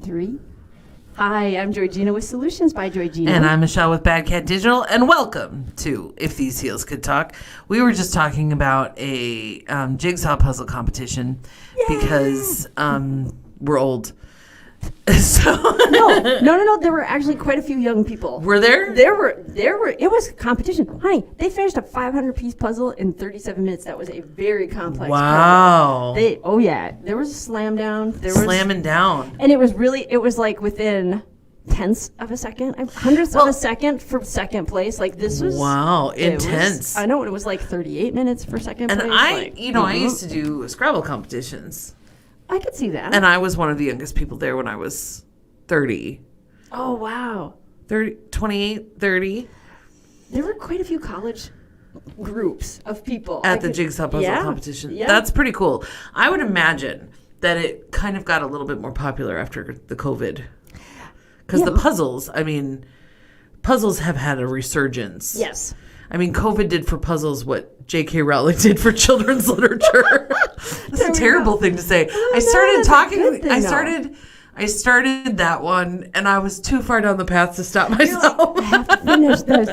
3. Hi, I'm JoyGenea with Solutions by JoyGenea. And I'm Michelle with Bad Cat Digital, and welcome to If These Heels Could Talk. We were just talking about a jigsaw puzzle competition. Yay! Because we're old. So No. There were actually quite a few young people. Were there? There were. It was a competition. Honey, they finished a 500-piece puzzle in 37 minutes. That was a very complex Wow. puzzle. There was a slam down. Slamming down. And it was like within tenths of a second, hundredths of a second for second place. Like this was. Wow, intense. I know, it was like 38 minutes for second place. And I used to do Scrabble competitions. I could see that. And I was one of the youngest people there when I was 30. Oh, wow. 28, 30. There were quite a few college groups of people. At the jigsaw puzzle competition. Yeah. That's pretty cool. I would imagine that it kind of got a little bit more popular after the COVID. Because the puzzles have had a resurgence. Yes. I mean, COVID did for puzzles what J.K. Rowling did for children's literature. That's a terrible thing to say. I started that one, and I was too far down the path to stop myself. I have to finish this.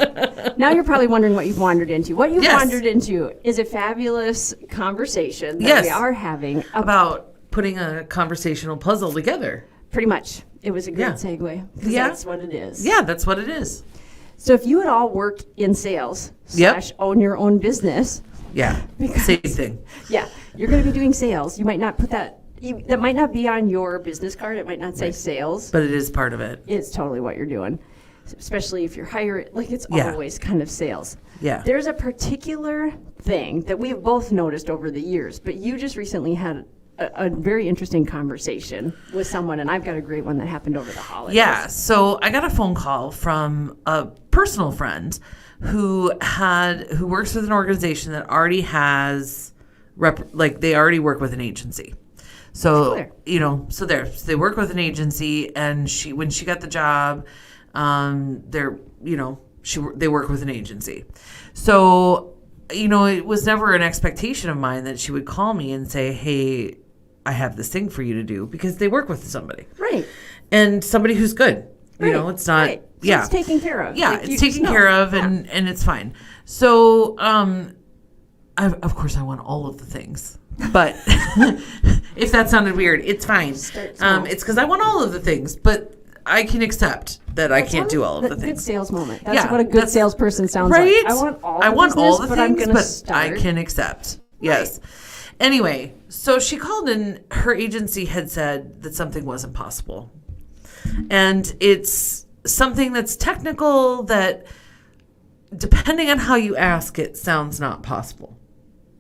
Now you're probably wondering what you've wandered into. What you've wandered into is a fabulous conversation that we are having about putting a conversational puzzle together. Pretty much. It was a great segue. Yeah. That's what it is. Yeah, that's what it is. So if you had all worked in sales / own your own business. Yeah, same thing. Yeah, you're going to be doing sales. You might not put that might not be on your business card. It might not say sales. But it is part of it. It's totally what you're doing, especially if you're hiring. Like it's always kind of sales. Yeah. There's a particular thing that we've both noticed over the years, but you just recently had a very interesting conversation with someone, and I've got a great one that happened over the holidays. Yeah, so I got a phone call from a personal friend who works with an organization that already has they already work with an agency. So they work with an agency, and when she got the job, they work with an agency. So it was never an expectation of mine that she would call me and say, "Hey, I have this thing for you to do," because they work with somebody. Right. And somebody who's good. It's not. Right. So it's taken care of. Yeah, it's taken care of, and it's fine. So, of course, I want all of the things. But if that sounded weird, it's fine. It's because I want all of the things, but I can accept that I can't do all of the things. Good sales moment. That's what a good salesperson sounds like. I want all the things, but I can accept. Yes. Right. Anyway, so she called, and her agency had said that something wasn't possible. And it's something that's technical that, depending on how you ask it, sounds not possible.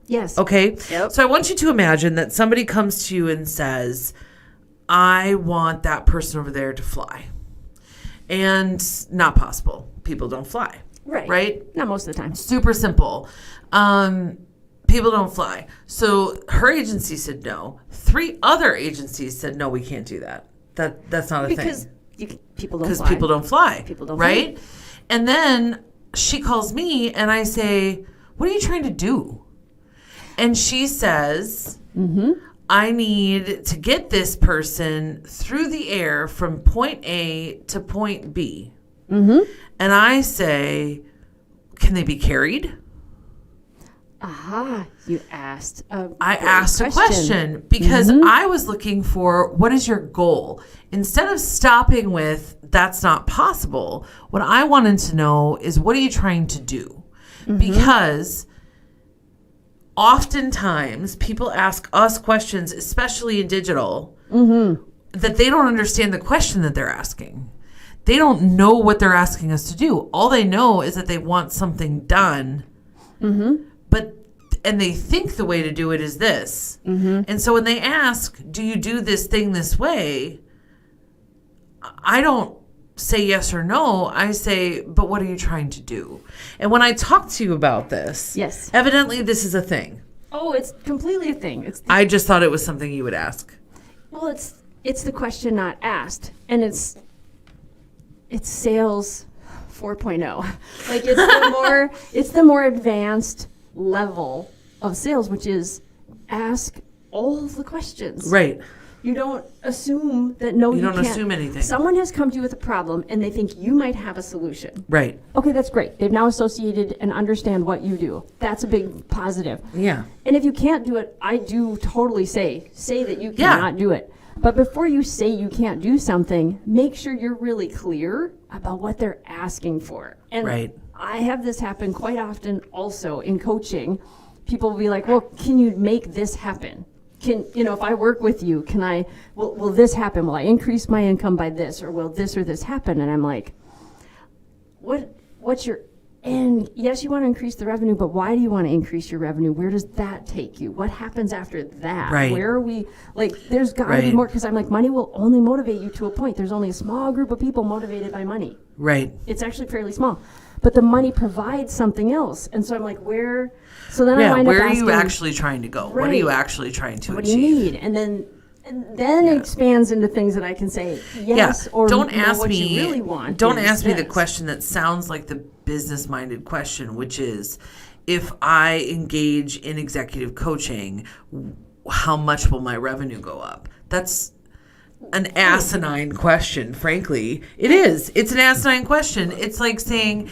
Yes. Okay? Yep. So I want you to imagine that somebody comes to you and says, "I want that person over there to fly." And not possible. People don't fly. Right? Not most of the time. Super simple. People don't fly. So her agency said no. 3 other agencies said, "No, we can't do that. That's not a thing." Because people don't fly. Because people don't fly. People don't right? fly. And then she calls me, and I say, "What are you trying to do?" And she says, "I need to get this person through the air from point A to point B." Mm-hmm. And I say, "Can they be carried?" Aha, you asked a question because I was looking for, what is your goal? Instead of stopping with, "That's not possible," what I wanted to know is, what are you trying to do? Because oftentimes people ask us questions, especially in digital, that they don't understand the question that they're asking. They don't know what they're asking us to do. All they know is that they want something done. And they think the way to do it is this. And so when they ask, "Do you do this thing this way?" I don't say yes or no. I say, "But what are you trying to do?" And when I talk to you about this, evidently this is a thing. Oh, it's completely a thing. I just thought it was something you would ask. Well, it's the question not asked, and it's sales 4.0. Like it's the more advanced level of sales, which is ask all the questions. Right. You don't assume that you don't can't. assume anything. Someone has come to you with a problem and they think you might have a solution. Right. Okay, that's great. They've now associated and understand what you do. That's a big positive. Yeah. And if you can't do it, I do totally say that you cannot do it. But before you say you can't do something, make sure you're really clear about what they're asking for. And I have this happen quite often also in coaching. People will be like, well, can you make this happen? If I work with you, will this happen? Will I increase my income by this, or will this or this happen? And I'm like, what's your end? Yes, you want to increase the revenue, but why do you want to increase your revenue? Where does that take you? What happens after that? Right. Where are we? There's got to be more, because I'm like, money will only motivate you to a point. There's only a small group of people motivated by money. Right. It's actually fairly small. But the money provides something else. And so I'm like, where? So then I wind up asking, where are you actually trying to go? What are you actually trying to achieve? What do you need? And then it expands into things that I can say yes or don't no, ask what me, you really want. Don't ask me the question that sounds like the business-minded question, which is, if I engage in executive coaching, how much will my revenue go up? That's an asinine question, frankly. It is. It's an asinine question. It's like saying,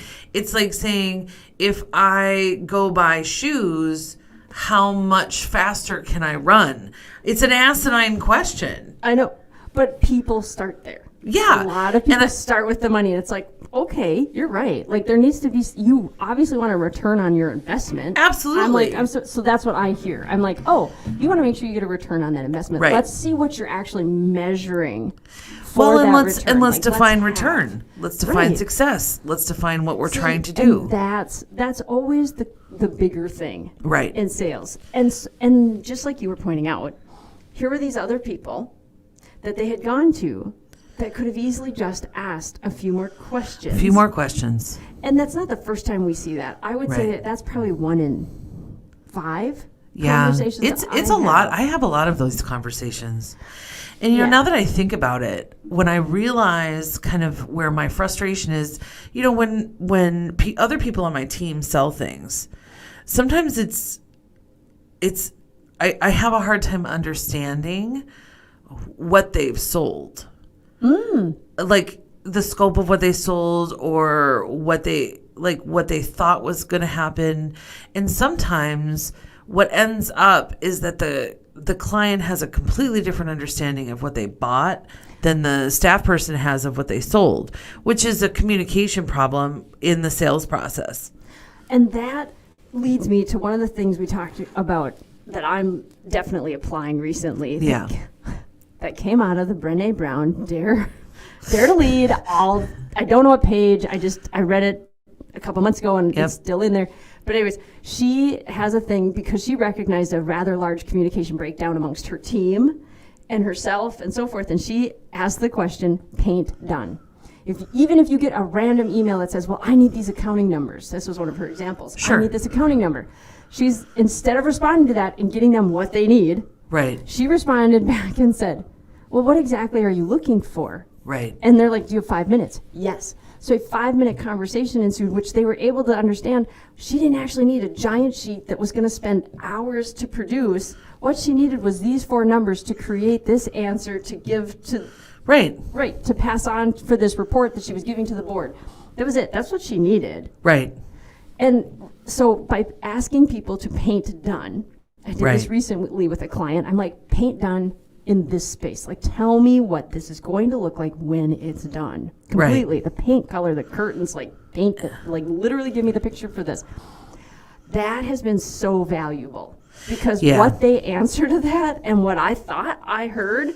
if I go buy shoes, how much faster can I run? It's an asinine question. I know, but people start there. Yeah. A lot of people start with the money, and it's like, okay, you're right. There needs to be, you obviously want a return on your investment. Absolutely. So that's what I hear. I'm like, oh, you want to make sure you get a return on that investment. Right. Let's see what you're actually measuring. Let's define return. Let's define success. Let's define what we're trying to do. That's always the bigger thing. Right. In sales. And just like you were pointing out, here were these other people that they had gone to that could have easily just asked a few more questions. And that's not the first time we see that. I would say that's probably 1 in 5 conversations. It's a lot. I have a lot of those conversations. And now that I think about it, when I realize kind of where my frustration is, when other people on my team sell things, sometimes I have a hard time understanding what they've sold. Like the scope of what they sold, or what they thought was going to happen. And sometimes what ends up is that the client has a completely different understanding of what they bought than the staff person has of what they sold, which is a communication problem in the sales process. And that leads me to one of the things we talked about that I'm definitely applying recently. That came out of the Brene Brown Dare to Lead. I don't know what page. I read it a couple months ago, and it's still in there. But anyways, she has a thing because she recognized a rather large communication breakdown amongst her team and herself and so forth. And she asked the question, paint done. Even if you get a random email that says, well, I need these accounting numbers. This was one of her examples. Sure. I need this accounting number. She's, instead of responding to that and getting them what they need, she responded back and said, well, what exactly are you looking for? Right. And they're like, do you have 5 minutes? Yes. So a 5-minute conversation ensued, which they were able to understand she didn't actually need a giant sheet that was going to spend hours to produce. What she needed was these 4 numbers to create this answer to give to... Right, to pass on for this report that she was giving to the board. That was it. That's what she needed. Right. And so by asking people to paint done, I did this recently with a client. I'm like, paint done in this space. Like, tell me what this is going to look like when it's done. Completely. The paint color, the curtains, paint, literally give me the picture for this. That has been so valuable because what they answer to that and what I thought I heard,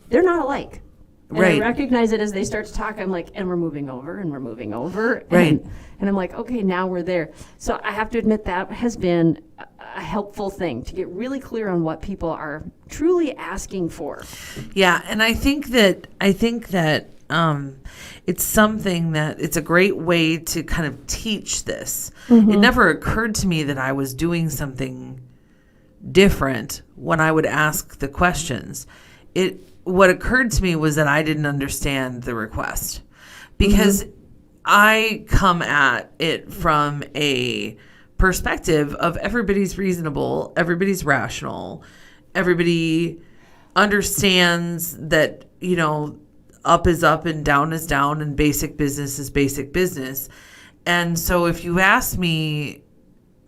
they're not alike. And I recognize it as they start to talk. I'm like, and we're moving over, and we're moving over. And I'm like, okay, now we're there. So I have to admit that has been a helpful thing to get really clear on what people are truly asking for. Yeah, and I think that it's something that it's a great way to kind of teach this. Mm-hmm. It never occurred to me that I was doing something different when I would ask the questions. What occurred to me was that I didn't understand the request because I come at it from a perspective of everybody's reasonable, everybody's rational, everybody understands that, up is up and down is down and basic business is basic business. And so if you ask me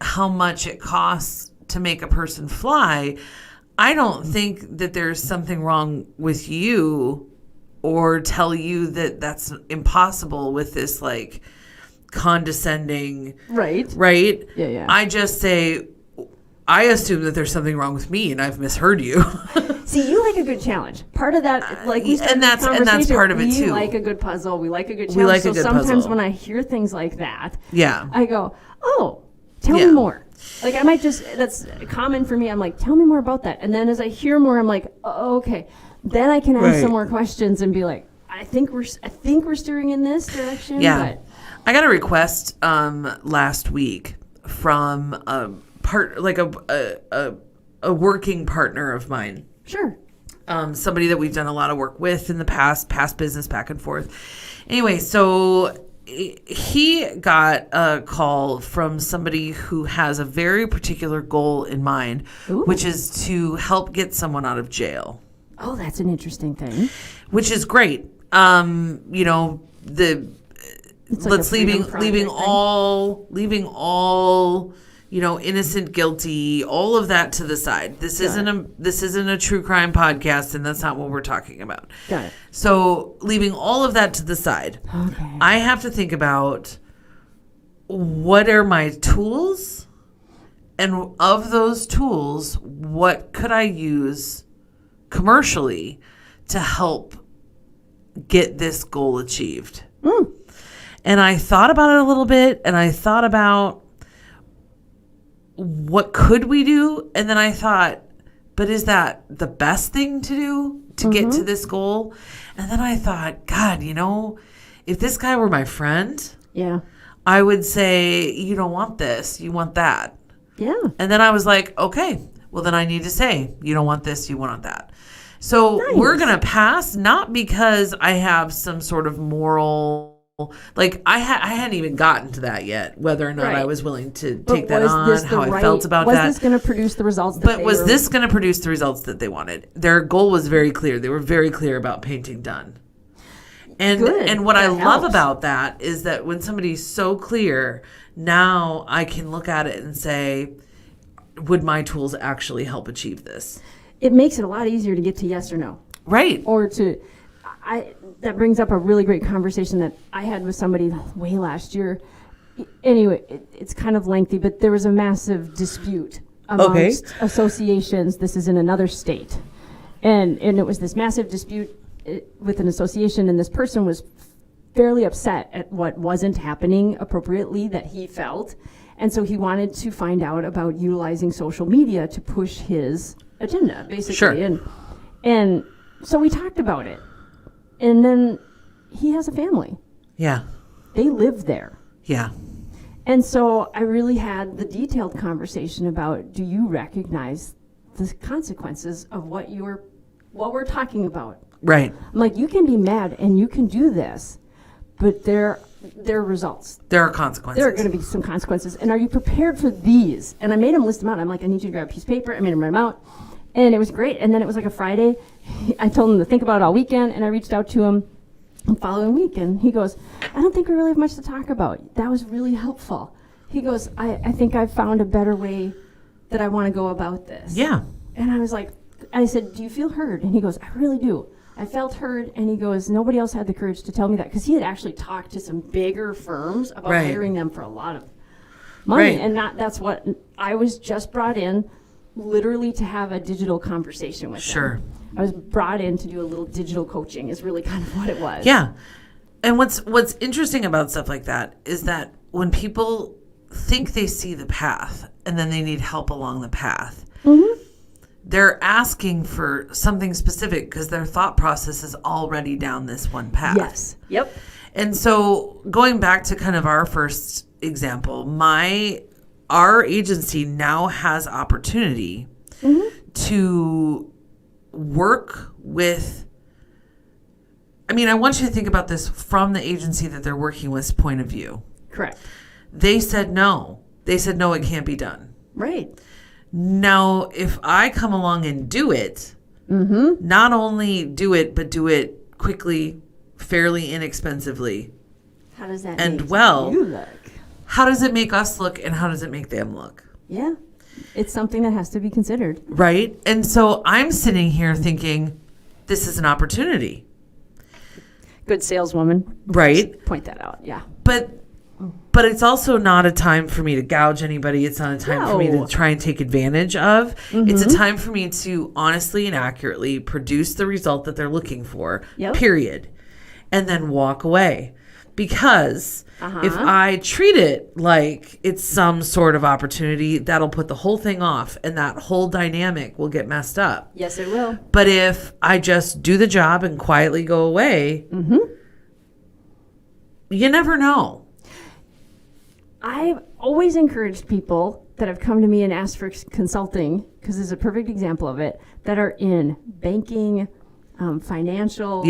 how much it costs to make a person fly, I don't think that there's something wrong with you or tell you that that's impossible with this like condescending. Right. Yeah. I just say, I assume that there's something wrong with me and I've misheard you. See, you like a good challenge. Part of that, like we started and that's part of it too. We like a good puzzle. We like a good challenge. We like so a good sometimes puzzle. when I hear things like that, Yeah. I go, oh, tell me more. Like I might that's common for me. I'm like, tell me more about that. And then as I hear more, I'm like, oh, okay. Then I can ask some more questions and be like, I think we're steering in this direction. Yeah. But I got a request last week from a working partner of mine. Sure. Somebody that we've done a lot of work with in the past business back and forth. Anyway, so he got a call from somebody who has a very particular goal in mind, which is to help get someone out of jail. Oh, that's an interesting thing. Which is great. Leaving all innocent, guilty, all of that to the side. This isn't a true crime podcast, and that's not what we're talking about. Got it. So leaving all of that to the side, okay. I have to think about what are my tools, and of those tools, what could I use commercially to help get this goal achieved. And I thought about it a little bit, and I thought about what could we do, and then I thought, but is that the best thing to do to get to this goal? And then I thought, God, if this guy were my friend, I would say, you don't want this, you want that. Yeah. And then I was like, okay, well then I need to say, you don't want this, you want that. So we're going to pass, not because I have some sort of moral, like I hadn't even gotten to that yet, whether or not I was willing to take that on, how I felt about that. Was this going to produce the results that this going to produce the results that they wanted? Their goal was very clear. They were very clear about painting done. And what I love about that is that when somebody's so clear, now I can look at it and say, would my tools actually help achieve this? It makes it a lot easier to get to yes or no. Right. Or that brings up a really great conversation that I had with somebody way last year. Anyway, it's kind of lengthy, but there was a massive dispute amongst associations. This is in another state. And it was this massive dispute with an association, and this person was fairly upset at what wasn't happening appropriately that he felt. And so he wanted to find out about utilizing social media to push his agenda, basically. Sure. And so we talked about it. And then he has a family. Yeah. They live there. Yeah. And so I really had the detailed conversation about, do you recognize the consequences of what we're talking about? Right. I'm like, you can be mad and you can do this, but there are results. There are consequences. There are going to be some consequences. And are you prepared for these? And I made him list them out. I'm like, I need you to grab a piece of paper. I made him write them out. And it was great. And then it was like a Friday. I told him to think about it all weekend, and I reached out to him the following week, and he goes, I don't think we really have much to talk about. That was really helpful. He goes, I think I've found a better way that I want to go about this. Yeah. And I said, do you feel heard? And he goes, I really do. I felt heard. And he goes, nobody else had the courage to tell me that, because he had actually talked to some bigger firms about hiring them for a lot of money. And that's what I was just brought in, literally to have a digital conversation with them. I was brought in to do a little digital coaching is really kind of what it was. Yeah. And what's interesting about stuff like that is that when people think they see the path and then they need help along the path, they're asking for something specific because their thought process is already down this one path. Yes. Yep. And so going back to kind of our first example, our agency now has opportunity to work with, I want you to think about this from the agency that they're working with's point of view. Correct. They said no. They said, no, it can't be done. Right. Now, if I come along and do it, Not only do it, but do it quickly, fairly inexpensively. How does that and make well, you look? How does it make us look, and how does it make them look? Yeah. It's something that has to be considered. Right? And so I'm sitting here thinking, this is an opportunity. Good saleswoman. Right? Just point that out. Yeah. But it's also not a time for me to gouge anybody. It's not a time for me to try and take advantage of. It's a time for me to honestly and accurately produce the result that they're looking for, period. And then walk away. Because if I treat it like it's some sort of opportunity, that'll put the whole thing off, and that whole dynamic will get messed up. Yes, it will. But if I just do the job and quietly go away, you never know. I've always encouraged people that have come to me and asked for consulting, because this is a perfect example of it, that are in banking, financial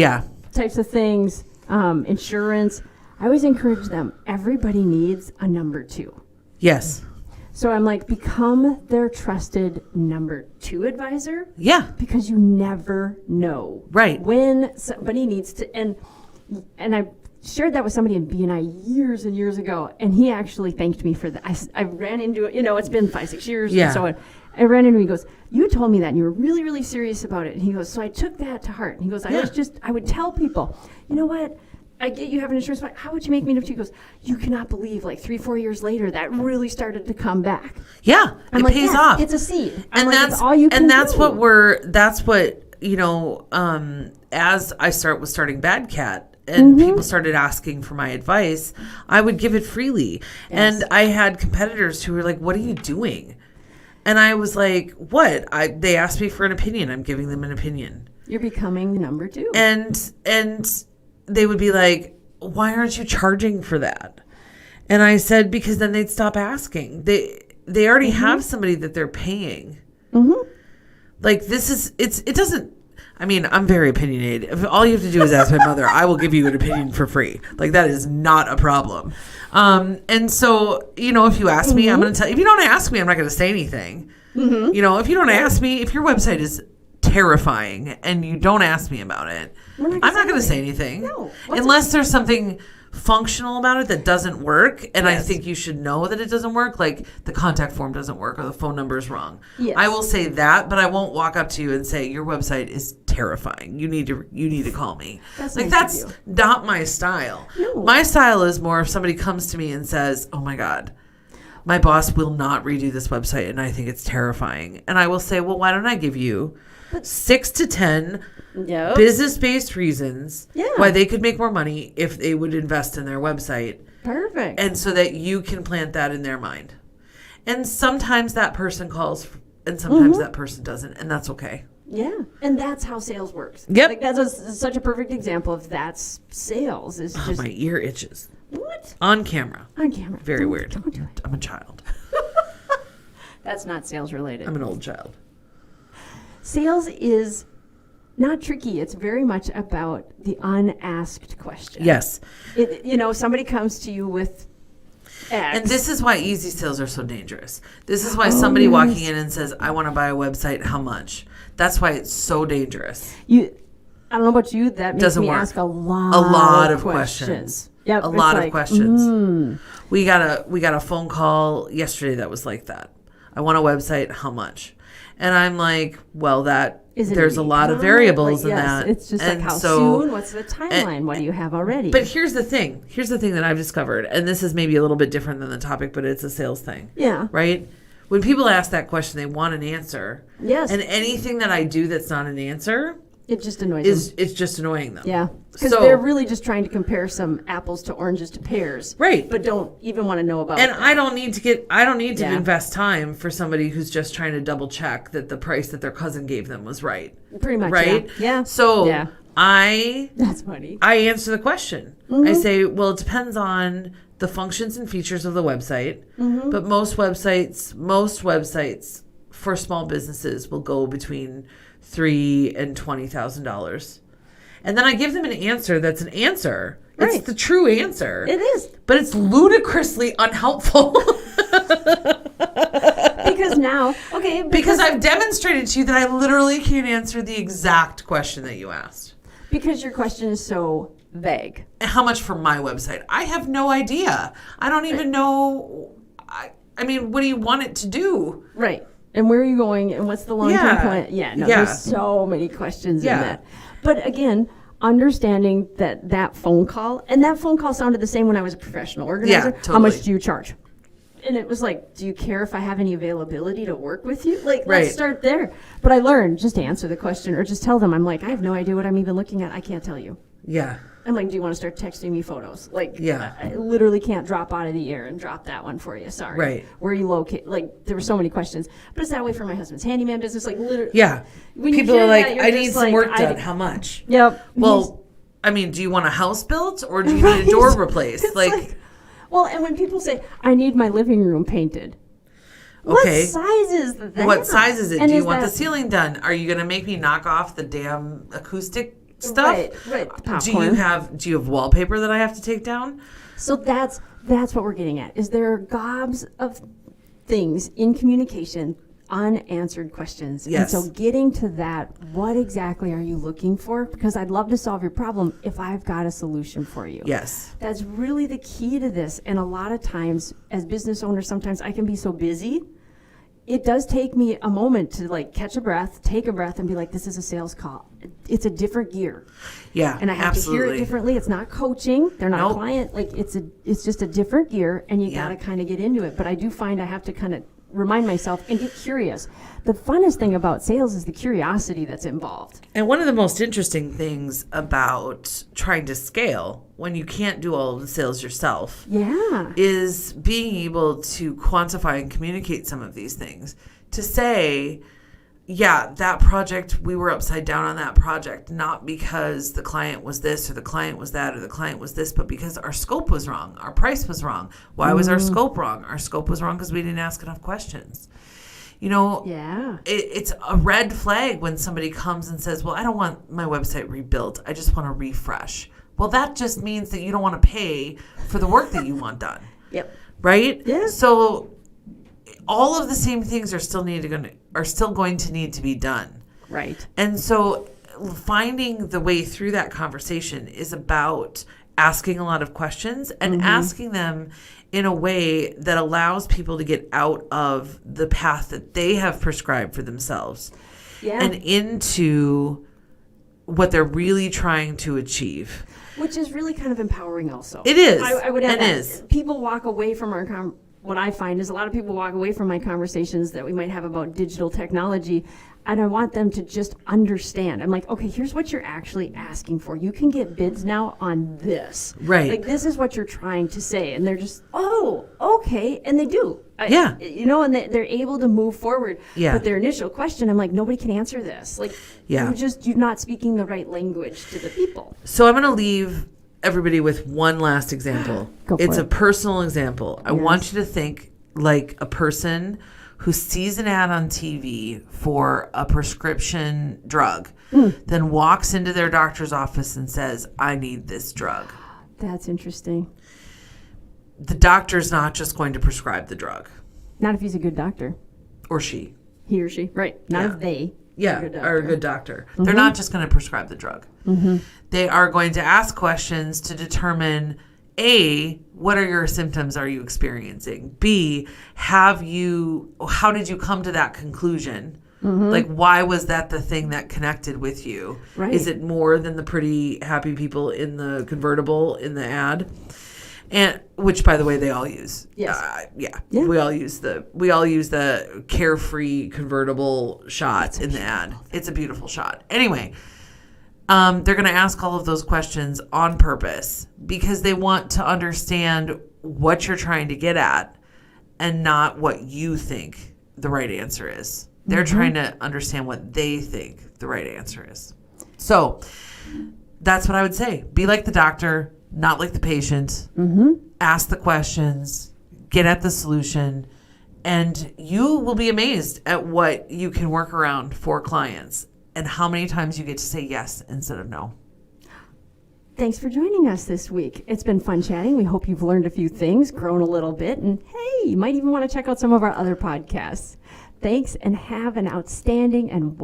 types of things, insurance. I always encourage them. Everybody needs a number 2. Yes. So I'm like, become their trusted number 2 advisor. Yeah. Because you never know. Right. When somebody needs to, and I shared that with somebody in BNI years and years ago, and he actually thanked me for that. I ran into it, it's been 5-6 years. Yeah. And so I ran into him, he goes, you told me that, and you were really, really serious about it. And he goes, so I took that to heart. And he goes, I would tell people, you know what? I get you have an insurance, but how would you make me number 2? He goes, you cannot believe, like 3-4 years later, that really started to come back. Yeah, I'm it like, pays off. It's a seed. And that's all you can and that's do. what as I was starting Bad Cat and people started asking for my advice, I would give it freely. Yes. And I had competitors who were like, what are you doing? And I was like, what? They asked me for an opinion. I'm giving them an opinion. You're becoming number 2. And they would be like, why aren't you charging for that? And I said, because then they'd stop asking. They already have somebody that they're paying. Like it doesn't, I'm very opinionated. If all you have to do is ask my mother, I will give you an opinion for free. Like, that is not a problem. And so, if you ask me, I'm going to tell you. If you don't ask me, I'm not going to say anything. If you don't ask me, if your website is terrifying and you don't ask me about it, I'm not going to say anything. No. Unless there's something functional about it that doesn't work, and I think you should know that it doesn't work, like the contact form doesn't work or the phone number is wrong. Yes. I will say that, but I won't walk up to you and say your website is terrifying. You need to call me. That's not my style. No. My style is more if somebody comes to me and says, "Oh my God, my boss will not redo this website and I think it's terrifying." And I will say, "Well, why don't I give you 6 to 10 business-based reasons why they could make more money if they would invest in their website." Perfect. And so that you can plant that in their mind. And sometimes that person calls and sometimes that person doesn't, and that's okay. Yeah. And that's how sales works. Yep. Like, that's such a perfect example of that's sales. Is just my ear itches. What? On camera. On camera. Very weird. Don't do it. I'm a child. That's not sales related. I'm an old child. Sales is not tricky. It's very much about the unasked question. Yes. Somebody comes to you with X. And this is why easy sales are so dangerous. This is why somebody walking in and says, I want to buy a website, how much? That's why it's so dangerous. I don't know about you, that makes me ask a lot of questions. Yep, a lot of questions. We got a phone call yesterday that was like that. I want a website, how much? And I'm like, well, there's a lot of variables in that. It's just like how soon, what's the timeline, what do you have already? But here's the thing that I've discovered, and this is maybe a little bit different than the topic, but it's a sales thing. Yeah. Right? When people ask that question, they want an answer. Yes. And anything that I do that's not an answer, it just annoys them. It's just annoying them. Yeah. Because they're really just trying to compare some apples to oranges to pears. Right. But don't even want to know about it. And that. I don't need to invest time for somebody who's just trying to double check that the price that their cousin gave them was right. Pretty much. Right? Yeah. So that's funny. I answer the question. I say, well, it depends on the functions and features of the website. But most websites for small businesses will go between $3,000 and $20,000. And then I give them an answer that's an answer. Right. It's the true answer. It is. But it's ludicrously unhelpful. Because now, okay. Because I've demonstrated to you that I literally can't answer the exact question that you asked. Because your question is so vague. And how much for my website? I have no idea. I don't even know. I mean, what do you want it to do? Right. And where are you going? And what's the long-term plan? There's so many questions in that. But again, understanding that phone call, and that phone call sounded the same when I was a professional organizer. Yeah, totally. How much do you charge? And it was like, do you care if I have any availability to work with you? Like, let's start there. But I learned just to answer the question or just tell them, I'm like, I have no idea what I'm even looking at. I can't tell you. Yeah. I'm like, do you want to start texting me photos? Like, yeah. I literally can't drop out of the air and drop that one for you. Sorry. Right. Where are you located? Like, there were so many questions. But it's that way for my husband's handyman business. Like, literally. Yeah. When people are like, that, I need some work done. How much? Yep. Well, I mean, do you want a house built or do you need a door replaced? Like, well, and when people say, I need my living room painted. Okay. What size is that? What size is it? And do you want the ceiling done? Are you going to make me knock off the damn acoustic stuff? Right. Do you have wallpaper that I have to take down? So that's what we're getting at. Is there are gobs of things in communication, unanswered questions. Yes. And so getting to that, what exactly are you looking for? Because I'd love to solve your problem if I've got a solution for you. Yes. That's really the key to this. And a lot of times as business owners, sometimes I can be so busy. It does take me a moment to like catch a breath, take a breath, and be like, this is a sales call. It's a different gear. Yeah, and I have to hear it differently. It's not coaching. They're not a client. Like it's just a different gear, and you got to kind of get into it. But I do find I have to kind of remind myself and get curious. The funnest thing about sales is the curiosity that's involved. And one of the most interesting things about trying to scale when you can't do all of the sales yourself is being able to quantify and communicate some of these things. To say, yeah, that project, we were upside down on that project, not because the client was this or the client was that or the client was this, but because our scope was wrong. Our price was wrong. Why was our scope wrong? Our scope was wrong because we didn't ask enough questions. You know, it's a red flag when somebody comes and says, well, I don't want my website rebuilt. I just want to refresh. Well, that just means that you don't want to pay for the work that you want done. Yep. Right? Yeah. So all of the same things are still going to need to be done. Right. And so finding the way through that conversation is about asking a lot of questions and asking them in a way that allows people to get out of the path that they have prescribed for themselves and into what they're really trying to achieve. Which is really kind of empowering also. It is. I would add it is. People walk away from our what I find is a lot of people walk away from my conversations that we might have about digital technology, and I want them to just understand. I'm like, okay, here's what you're actually asking for. You can get bids now on this. Right. Like, this is what you're trying to say. And they're just, oh, okay. And they do. You know, and they're able to move forward. Yeah. But their initial question, I'm like, nobody can answer this. Like, you're not speaking the right language to the people. So I'm going to leave everybody with one last example. It's a personal example. I want you to think like a person who sees an ad on TV for a prescription drug, then walks into their doctor's office and says, I need this drug. That's interesting. The doctor's not just going to prescribe the drug. Not if he's a good doctor. Or she. He or she. Right. Not if they are a good doctor. They're not just going to prescribe the drug. They are going to ask questions to determine, A, what are your symptoms are you experiencing? B, how did you come to that conclusion? Like, why was that the thing that connected with you? Right. Is it more than the pretty happy people in the convertible in the ad? And which, by the way, they all use. Yes. We all use the carefree convertible shot in the ad. It's a beautiful shot. Anyway, they're going to ask all of those questions on purpose because they want to understand what you're trying to get at and not what you think the right answer is. They're trying to understand what they think the right answer is. So that's what I would say. Be like the doctor, not like the patient. Ask the questions, get at the solution, and you will be amazed at what you can work around for clients and how many times you get to say yes instead of no. Thanks for joining us this week. It's been fun chatting. We hope you've learned a few things, grown a little bit, and hey, you might even want to check out some of our other podcasts. Thanks, and have an outstanding and